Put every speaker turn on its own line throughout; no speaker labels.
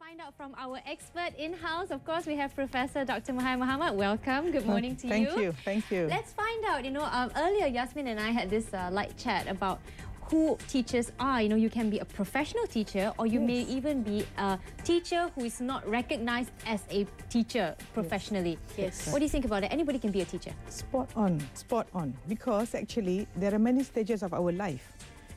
find out from our expert in-house. Of course, we have Professor Dr. Muhaya Muhammad. Welcome. Good morning to you.
Thank you.
Let's find out, earlier Yasmin and I had this light chat about who teachers are. You can be a professional teacher, or you may even be a teacher who is not recognized as a teacher professionally.
Yes.
What do you think about it? Anybody can be a teacher.
Spot on. Because actually, there are many stages of our life.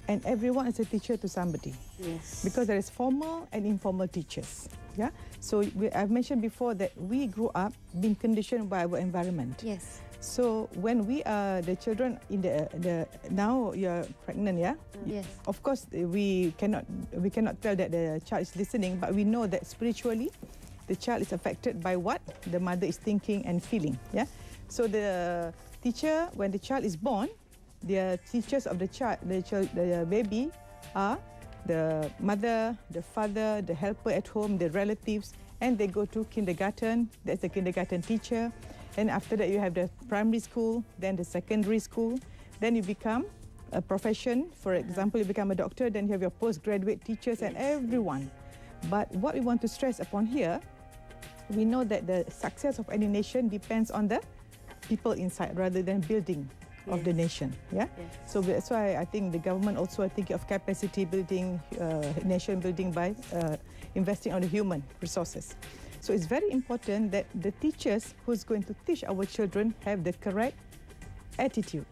And everyone is a teacher to somebody.
Yes.
Because there is formal and informal teachers. Yeah. So I've mentioned before that we grew up being conditioned by our environment.
Yes.
So when we are the children in the now you're pregnant, yeah.
Yes.
Of course we cannot tell that the child is listening, but we know that spiritually, the child is affected by what the mother is thinking and feeling. Yeah. So the teacher, when the child is born, the teachers of the child, the baby, are the mother, the father, the helper at home, the relatives, and they go to kindergarten. That's the kindergarten teacher. And after that, you have the primary school, then the secondary school. Then you become a profession. For example, you become a doctor, then you have your postgraduate teachers and everyone. But what we want to stress upon here, we know that the success of any nation depends on the people inside rather than building of the nation. Yeah.
Yes.
So that's why I think the government also are thinking of capacity building, nation building by investing on the human resources. So it's very important that the teachers who's going to teach our children have the correct attitude.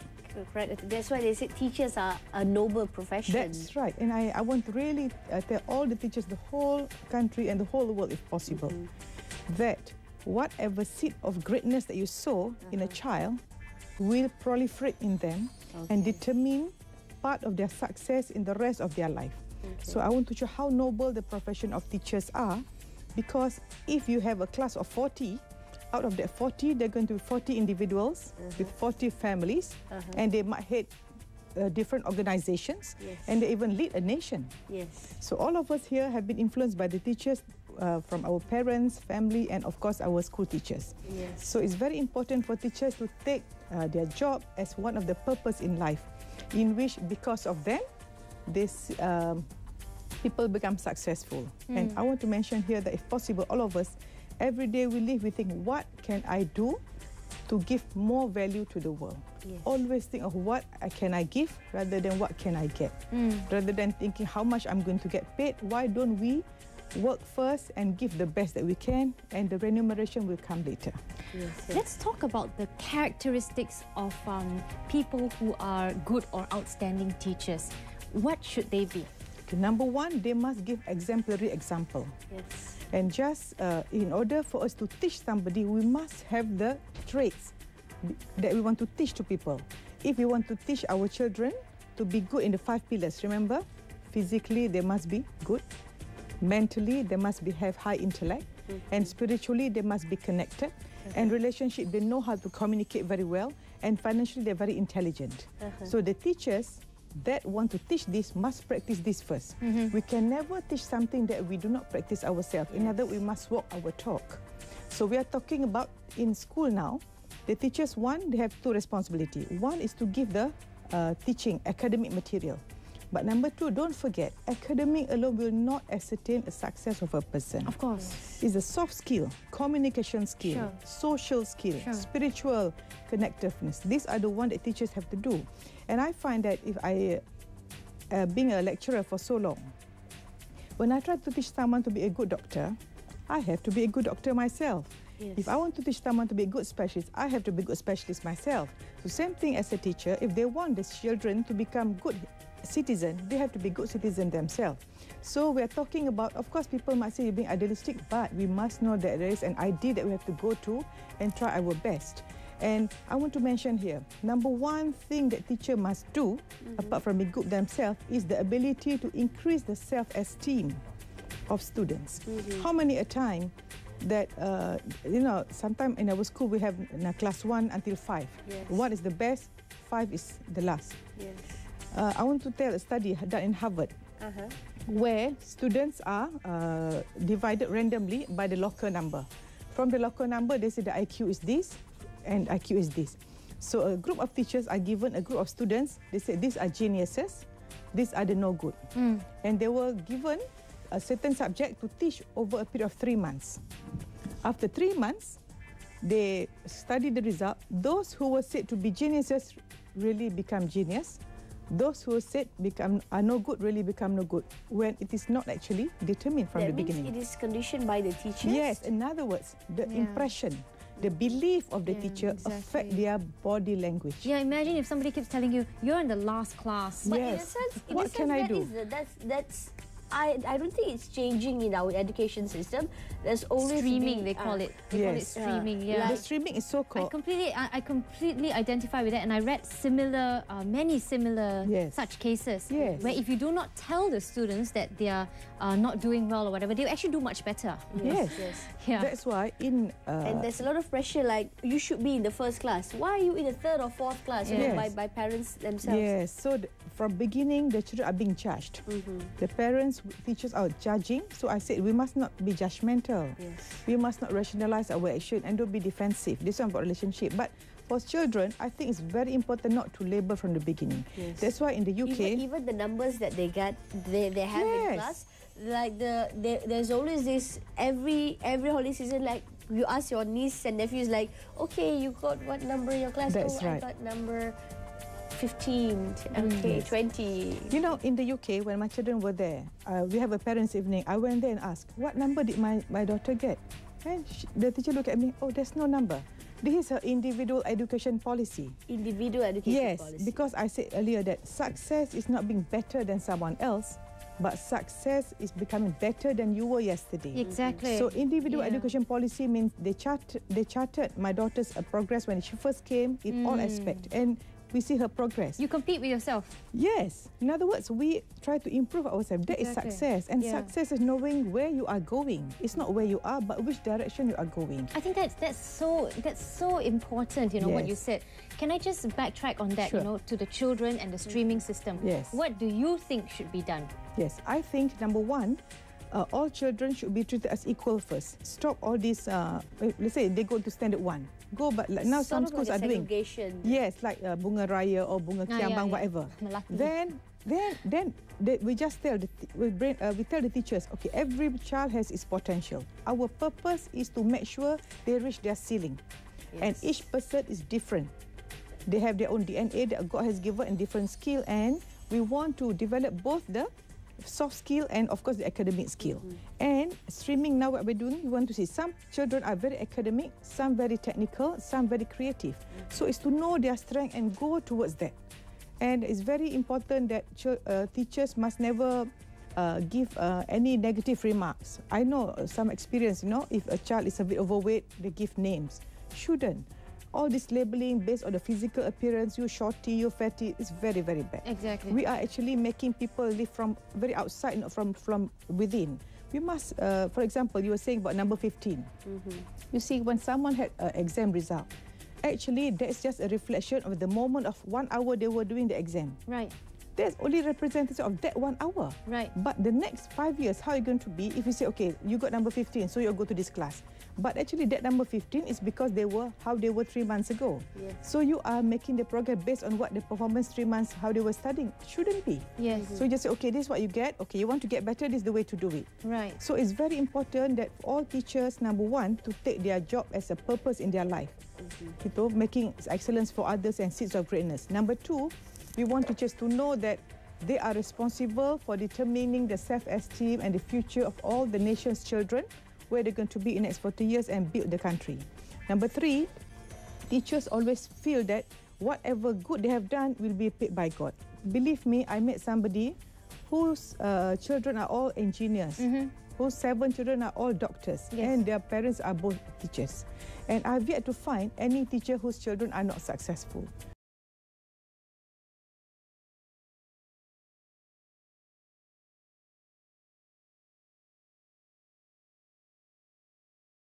Correct. That's why they say teachers are a noble profession.
That's right. And I want to really tell all the teachers, the whole country and the whole world, if possible, that whatever seed of greatness that you sow in a child will proliferate in them and determine part of their success in the rest of their life. So I want to show how noble the profession of teachers are, because if you have a class of 40, out of that 40, there are going to be 40 individuals with 40 families, and they might head different organizations, and they even lead a nation.
Yes.
So all of us here have been influenced by the teachers from our parents, family, and of course our school teachers.
Yes.
So it's very important for teachers to take their job as one of the purpose in life, in which because of them, this people become successful. And I want to mention here that if possible, all of us, every day we live, we think, what can I do to give more value to the world?
Yes.
Always think of what can I give rather than what can I get. Rather than thinking how much I'm going to get paid, why don't we work first and give the best that we can, and the remuneration will come later.
Yes.
Let's talk about the characteristics of people who are good or outstanding teachers. What should they be?
Okay, number one, they must give exemplary example.
Yes.
And just in order for us to teach somebody, we must have the traits that we want to teach to people. If we want to teach our children to be good in the 5 pillars, remember, physically they must be good, mentally they must have high intellect, and spiritually they must be connected, and relationship they know how to communicate very well, and financially they're very intelligent. So the teachers that want to teach this must practice this first. We can never teach something that we do not practice ourselves. In other words, we must walk our talk. So we are talking about in school now, the teachers, one, they have 2 responsibilities. One is to give the teaching academic material. But number 2, don't forget, academic alone will not ascertain a success of a person.
Of course.
It's a soft skill, communication skill, social skill, spiritual connectiveness. These are the ones that teachers have to do. And I find that if I, being a lecturer for so long, when I try to teach someone to be a good doctor, I have to be a good doctor myself.
Yes.
If I want to teach someone to be a good specialist, I have to be a good specialist myself. So same thing as a teacher, if they want the children to become good citizens, they have to be good citizens themselves. So we are talking about, of course, people might say you're being idealistic, but we must know that there is an idea that we have to go to and try our best. And I want to mention here, number one thing that teacher must do, apart from being good themselves, is the ability to increase the self-esteem of students. How many a time that, sometimes in our school we have class 1 until 5.
Yes.
1 is the best, 5 is the last.
Yes.
I want to tell a study done in Harvard, where students are divided randomly by the locker number. From the locker number, they say the IQ is this and IQ is this. So a group of teachers are given a group of students. They say these are geniuses, these are the no good. And they were given a certain subject to teach over a period of 3 months. After 3 months, they study the result. Those who were said to be geniuses really become genius. Those who were said are no good really become no good, when it is not actually determined from the beginning.
It is conditioned by the teachers?
Yes, in other words, the impression, the belief of the teacher affect their body language.
Yeah, imagine if somebody keeps telling you, you're in the last class.
But
Yes.
in
What
a sense,
can I do?
I don't think it's changing in our education system. There's always
Streaming, they call it. They call it
Yes.
streaming, yeah.
The streaming is so
I
called.
completely identify with that, and I read many similar such cases where if you do not tell the students that they are not doing well or whatever, they actually do much better.
Yes.
Yeah.
That's why
and there's a lot of pressure, like you should be in the first class. Why are you in the third or fourth class? You know, by parents themselves.
Yes. So from beginning, the children are being judged. The parents, teachers are judging. So I said we must not be judgmental.
Yes.
We must not rationalize our action and don't be defensive. This one about relationship, but for children, I think it's very important not to label from the beginning.
Yes.
That's why in the UK,
even the numbers that they get, they have in class, like there's always this every holiday season, like you ask your niece and nephews, like, okay, you got what number in your class?
That's right.
I got number 15, okay, 20.
You know, in the UK, when my children were there, we have a parents' evening. I went there and asked, what number did my daughter get? And the teacher looked at me, oh, there's no number. This is her individual education policy.
Individual education policy.
Yes, because I said earlier that success is not being better than someone else, but success is becoming better than you were yesterday.
Exactly.
So individual education policy means they charted my daughter's progress when she first came in all aspects, and we see her progress.
You compete with yourself.
Yes. In other words, we try to improve ourselves. That is success. And success is knowing where you are going. It's not where you are, but which direction you are going.
I think that's so important, you know, what you said. Can I just backtrack on that, you know, to the children and the streaming system?
Yes.
What do you think should be done?
Yes. I think, number one, all children should be treated as equal first. Stop all this, let's say they go to standard 1. Go, but like now some schools are doing. Yes, like Bunga Raya or Bunga Kiambang, whatever. Then we just tell we tell the teachers, okay, every child has its potential. Our purpose is to make sure they reach their ceiling, and each person is different. They have their own DNA that God has given and different skill, and we want to develop both the soft skill and of course the academic skill. And streaming now, what we're doing, we want to see some children are very academic, some very technical, some very creative. So it's to know their strength and go towards that. And it's very important that teachers must never give any negative remarks. I know some experience, you know, if a child is a bit overweight, they give names. Shouldn't. All this labeling based on the physical appearance, you shorty, you fatty, is very, very bad.
Exactly.
We are actually making people live from very outside, not from within. We must, for example, you were saying about number 15. You see, when someone had an exam result, actually that's just a reflection of the moment of 1 hour they were doing the exam.
Right.
That's only representative of that 1 hour.
Right.
But the next 5 years, how are you going to be if you say, okay, you got number 15, so you'll go to this class. But actually that number 15 is because how they were 3 months ago.
Yes.
So you are making the progress based on what the performance 3 months, how they were studying. Shouldn't be.
Yes.
So you just say, okay, this is what you get. Okay, you want to get better, this is the way to do it.
Right.
So it's very important that all teachers, number one, to take their job as a purpose in their life. People making excellence for others and seeds of greatness. Number two, we want teachers to know that they are responsible for determining the self-esteem and the future of all the nation's children, where they're going to be in the next 40 years and build the country. Number three, teachers always feel that whatever good they have done will be paid by God. Believe me, I met somebody whose children are all engineers, whose 7 children are all doctors, and their parents are both teachers. And I've yet to find any teacher whose children are not successful.